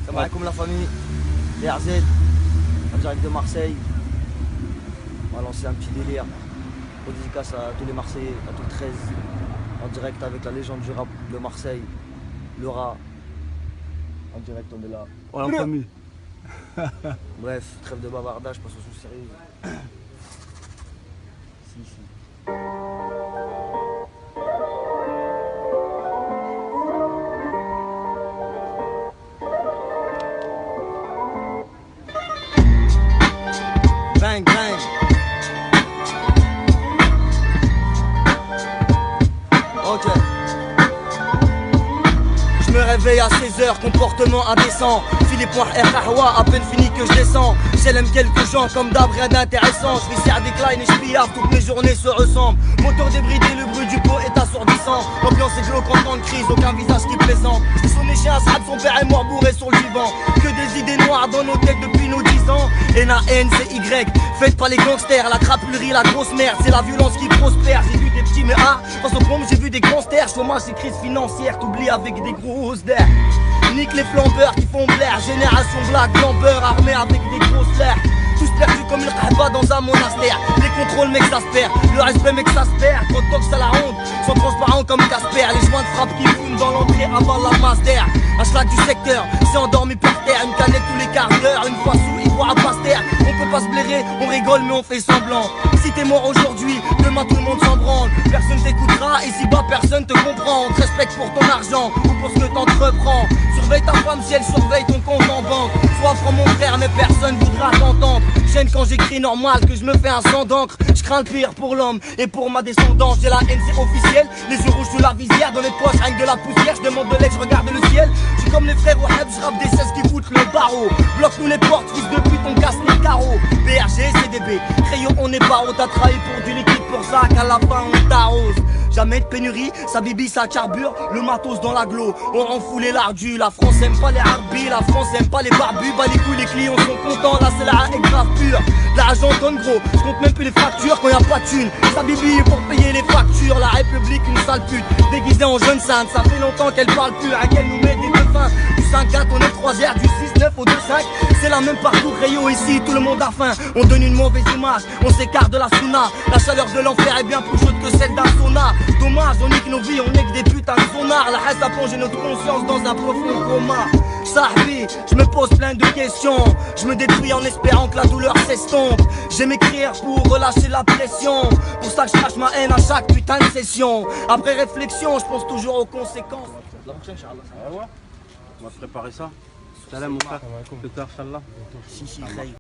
Ça va comme la famille, les RZ, en direct de Marseille. On va lancer un petit délire. Pour dédicace à tous les Marseillais, à tout le 13. En direct avec la légende du rap de Marseille, Laura. En direct, on est là. Voilà la famille. Bref, trêve de bavardage, passe aux choses sérieuses. Si. Bang, bang. Ok. Je me réveille à 16h, comportement indécent. Philippe Moir et Kahwa, à peine fini que je descends. J'aime quelques gens comme d'hab, rien d'intéressant. Je vis à décline et je piaffe, toutes mes journées se ressemblent. Moteur débridé, le bruit du pot est assourdissant. L'ambiance est glauque en temps de crise, aucun visage qui plaisante. Son échec à Srad, son père est mort bourré sur le divan. Que des idées noires dans nos têtes depuis nos 10 ans. N-A-N-C-Y, faites pas les gangsters. La crapulerie, la grosse merde, c'est la violence qui prospère. J'ai vu des petits mais face aux bombes j'ai vu des gangsters. Chômage et crise financière, t'oublies avec des grosses d'air. Nique les flambeurs qui font blaire. Génération black, flambeur armé avec des grosses lèvres. Tous perdus comme le kahba dans un monastère. Les contrôles m'exaspèrent, le respect m'exaspère. Quand tox à la honte, sont transparents comme Casper. Les joints de frappe qui fument dans l'entrée avant la masse d'air. Un schlag du secteur, c'est endormi par terre. Une canette tous les quarts d'heure, une fois sous, il voit à Pasteur. On peut pas se blairer, on rigole mais on fait semblant. Si t'es mort aujourd'hui, demain tout le monde s'en branle. Personne t'écoutera, ici-bas personne te comprend. On te respecte pour ton argent ou pour ce que t'entreprends. Surveille ta femme si elle surveille ton compte en banque. Sois franc mon frère mais personne voudra t'entendre. J'aime quand j'écris normal, que je me fais un sang d'encre. Je crains le pire pour l'homme et pour ma descendance. J'ai la haine, c'est officiel. Les yeux rouges sous la visière, dans les poches rien que de la poussière. Je demande de l'aide, je regarde le ciel. Je suis comme les frères Wahab, je rappe des 16 qui foutent le barreau. Bloque-nous les portes, fils de pute, on casse les carreaux. BRG, CDB, crayon, on n'est pas haut. T'as trahi pour du liquide, pour ça qu'à la fin on t'arrose. Jamais de pénurie, ça bibi, ça carbure. Le matos dans l'agglo, on rend fou les lardus. La France aime pas les harbis, la France aime pas les barbus. Bah les couilles, les clients sont contents, là c'est la haine grave pure. L'argent donne gros, je compte même plus les factures quand y a pas de thunes. Ça bibi pour payer les factures, la République une sale pute. Déguisée en jeune sainte, ça fait longtemps qu'elle parle plus. À qu'elle nous met des deux fins, du 5-4 on est 3R, du 6-9 au 2-5. C'est la même partout, Rayo ici, tout le monde a faim. On donne une mauvaise image, on s'écarte de la sauna. La chaleur de l'enfer est bien plus chaude que celle d'un sauna. Dommage, on nique nos vies, on est que des putains de sonars. La reste a plongé notre conscience dans un profond coma. Sahbi, je me pose plein de questions. Je me détruis en espérant que la douleur s'estompe. J'aime écrire pour relâcher la pression. Pour ça que je crache ma haine à chaque putain de session. Après réflexion, je pense toujours aux conséquences. La prochaine, Inch'Allah. On va préparer ça. Salam mon frère. Plus tard, Inch'Allah. Si,